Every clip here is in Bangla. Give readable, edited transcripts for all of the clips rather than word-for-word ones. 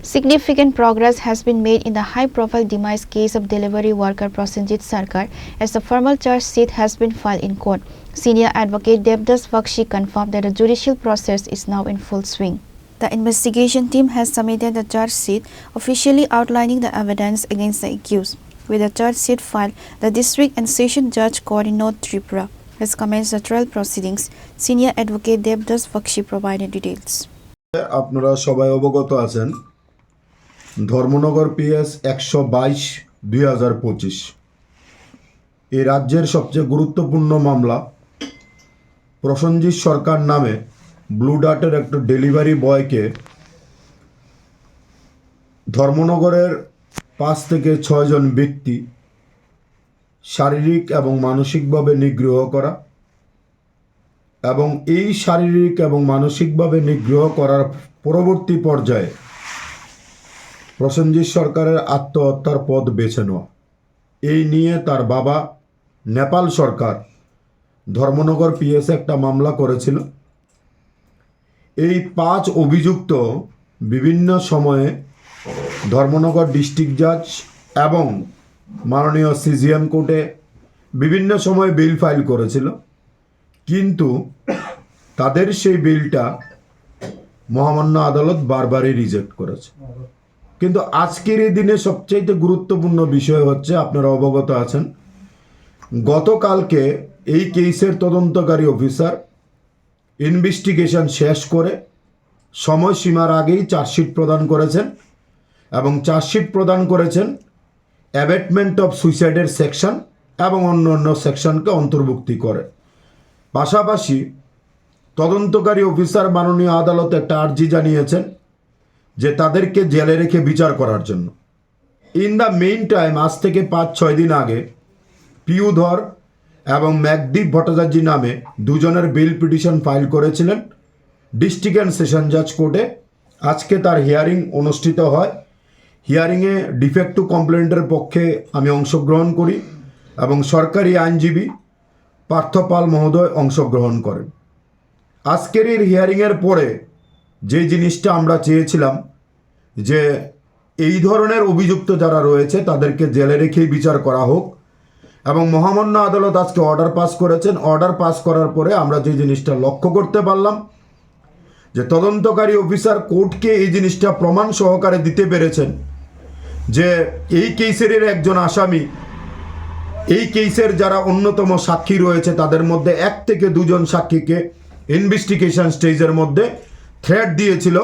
Significant progress has been made in the high-profile demise case of delivery worker Prosenjit Sarkar as the formal charge sheet has been filed in court. Senior advocate Devdas Bakshi confirmed that the judicial process is now in full swing. The investigation team has submitted the charge sheet officially outlining the evidence against the accused. With the charge sheet filed, the District and Session Judge Court in North Tripura has commenced the trial proceedings. Senior advocate Devdas Bakshi provided details. আপনারা সবাই অবগত আছেন ধর্মনগর পিএস 122/2025 এই রাজ্যের সবচেয়ে গুরুত্বপূর্ণ মামলা প্রসেনজিৎ সরকার নামে ব্লু ডার্টের একটা ডেলিভারি বয়কে ধর্মনগরের 5 থেকে 6 জন ব্যক্তি শারীরিক এবং মানসিকভাবে নিগ্রহ করা এবং এই শারীরিক এবং মানসিকভাবে নিগ্রহ করার পরবর্তী পর্যায়ে প্রসেনজিৎ সরকারের আত্মহত্যার পথ বেছে নেওয়া এই নিয়ে তার বাবা নেপাল সরকার ধর্মনগর পিএসে একটা মামলা করেছিল। এই 5 অভিযুক্ত বিভিন্ন সময়ে ধর্মনগর ডিস্ট্রিক্ট জাজ এবং মাননীয় সিজিএম কোর্টে বিভিন্ন সময়ে বিল ফাইল করেছিল, কিন্তু তাদের সেই বিলটা মহামান্য আদালত বারবারই রিজেক্ট করেছে। কিন্তু আজকের এই দিনে সবচাইতে গুরুত্বপূর্ণ বিষয় হচ্ছে, আপনারা অবগত আছেন, গতকালকে এই কেসের তদন্তকারী অফিসার ইনভেস্টিগেশন শেষ করে সময়সীমার আগেই চার্জশিট প্রদান করেছেন এবং চার্জশিট প্রদান করেছেন অ্যাবেটমেন্ট অফ সুইসাইডের সেকশন এবং অন্য অন্য সেকশনকে অন্তর্ভুক্তি করে। পাশাপাশি তদন্তকারী অফিসার মাননীয় আদালতে একটা আর্জি জানিয়েছেন যে তাদেরকে জেলে রেখে বিচার করার জন্য। ইন দ্য মেইন টাইম আজ থেকে 5-6 দিন আগে পিউ ধর এবং ম্যাকদীপ ভট্টাচার্য নামে দুজনের বেল পিটিশন ফাইল করেছিলেন ডিস্ট্রিক্ট অ্যান্ড সেশন জাজ কোর্টে। আজকে তার হিয়ারিং অনুষ্ঠিত হয়। হিয়ারিংয়ে ডিফেক্টিভ কমপ্লেন্টের পক্ষে আমি অংশগ্রহণ করি এবং সরকারি আইনজীবী পার্থপাল মহোদয় অংশগ্রহণ করেন। আজকের এই হিয়ারিংয়ের পরে যে জিনিসটা আমরা চেয়েছিলাম যে এই ধরনের অভিযুক্ত যারা রয়েছে তাদেরকে জেলে রেখেই বিচার করা হোক, এবং মহামান্য আদালত আজকে অর্ডার পাস করেছেন। অর্ডার পাস করার পরে আমরা যে জিনিসটা লক্ষ্য করতে পারলাম যে তদন্তকারী অফিসার কোর্টকে এই জিনিসটা প্রমাণ সহকারে দিতে পেরেছেন যে এই কেসের একজন আসামি, এই কেসের যারা অন্যতম সাক্ষী রয়েছে তাদের মধ্যে 1 থেকে 2 জন সাক্ষীকে ইনভেস্টিগেশন স্টেজের মধ্যে থ্রেট দিয়েছিল,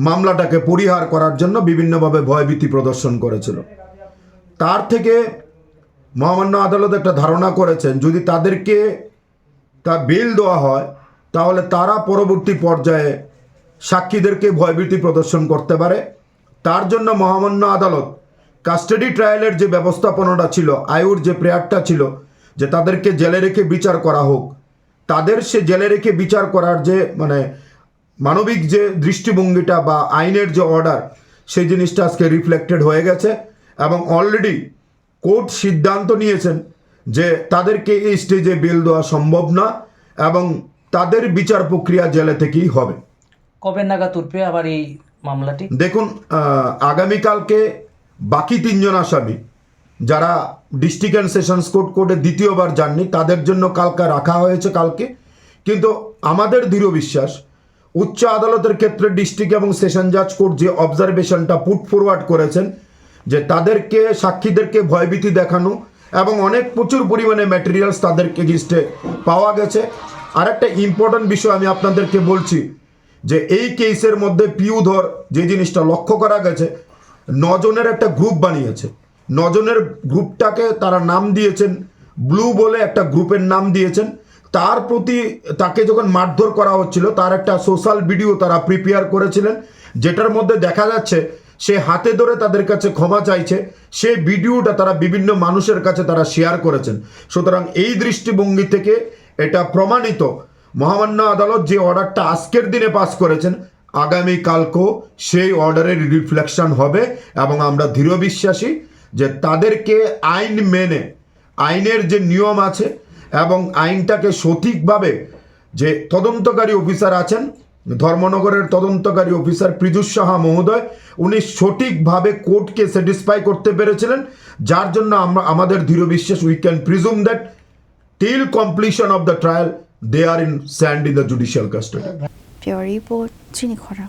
মামলাটাকে পরিহার করার জন্য বিভিন্নভাবে ভয়ভীতি প্রদর্শন করেছিল। তার থেকে মহামান্য আদালত একটা ধারণা করেছেন যদি তাদেরকে তা বেল দেওয়া হয় তাহলে তারা পরবর্তী পর্যায়ে সাক্ষীদেরকে ভয়ভীতি প্রদর্শন করতে পারে। তার জন্য মহামান্য আদালত কাস্টাডি ট্রায়ালের যে ব্যবস্থাপনাটা ছিল, আয়ুর যে প্রেয়ারটা ছিল যে তাদেরকে জেলে রেখে বিচার করা হোক, তাদের সে জেলে রেখে বিচার করার যে মানবিক যে দৃষ্টিভঙ্গিটা বা আইনের যে অর্ডার, সেই জিনিসটা আজকে রিফ্লেক্টেড হয়ে গেছে এবং অলরেডি কোর্ট সিদ্ধান্ত নিয়েছেন যে তাদেরকে এই স্টেজে বেল দেওয়া সম্ভব না এবং তাদের বিচার প্রক্রিয়া জেলে থেকেই হবে। কবে নাগাদ উঠবে আবার এই মামলাটি? দেখুন, আগামীকালকে বাকি 3 জন আসামি যারা ডিস্ট্রিক্ট অ্যান্ড সেশনস কোর্টে দ্বিতীয়বার যাননি তাদের জন্য কালকে রাখা হয়েছে কালকে। কিন্তু আমাদের দৃঢ় বিশ্বাস উচ্চ আদালতের ক্ষেত্রে ডিস্ট্রিক্ট এবং সেশন জাজ কোর্ট যে অবজারভেশনটা পুট ফরওয়ার্ড করেছেন যে তাদেরকে সাক্ষীদেরকে ভয়ভীতি দেখানো এবং অনেক প্রচুর পরিমাণে ম্যাটেরিয়ালস তাদের এগেইনস্টে পাওয়া গেছে। আর একটা ইম্পর্ট্যান্ট বিষয় আমি আপনাদেরকে বলছি যে এই কেসের মধ্যে পিউ ধর যে জিনিসটা লক্ষ্য করা গেছে, 9 জনের একটা গ্রুপ বানিয়েছে। 9 জনের গ্রুপটাকে তারা নাম দিয়েছেন ব্লু বলে, একটা গ্রুপের নাম দিয়েছেন। তার প্রতি তাকে যখন মারধর করা হচ্ছিল তার একটা সোশ্যাল ভিডিও তারা প্রিপেয়ার করেছিলেন, যেটার মধ্যে দেখা যাচ্ছে সে হাতে ধরে তাদের কাছে ক্ষমা চাইছে। সেই ভিডিওটা তারা বিভিন্ন মানুষের কাছে তারা শেয়ার করেছেন। সুতরাং এই দৃষ্টিভঙ্গি থেকে এটা প্রমাণিত মহামান্য আদালত যে অর্ডারটা আজকের দিনে পাস করেছেন আগামীকালকেও সেই অর্ডারের রিফ্লেকশন হবে এবং আমরা দৃঢ় বিশ্বাসী যে তাদেরকে আইন মেনে, আইনের যে নিয়ম আছে এবং আইনটাকে সঠিকভাবে যে তদন্তকারী অফিসার আছেন ধর্মনগরের তদন্তকারী অফিসার পৃজুষ সাহা মহোদয় উনি সঠিকভাবে কোর্টকে স্যাটিসফাই করতে পেরেছিলেন, যার জন্য আমরা আমাদের দৃঢ় বিশ্বাস we can presume that till completion of the trial they are in sand in the judicial custody. Pure report, Chini Khora.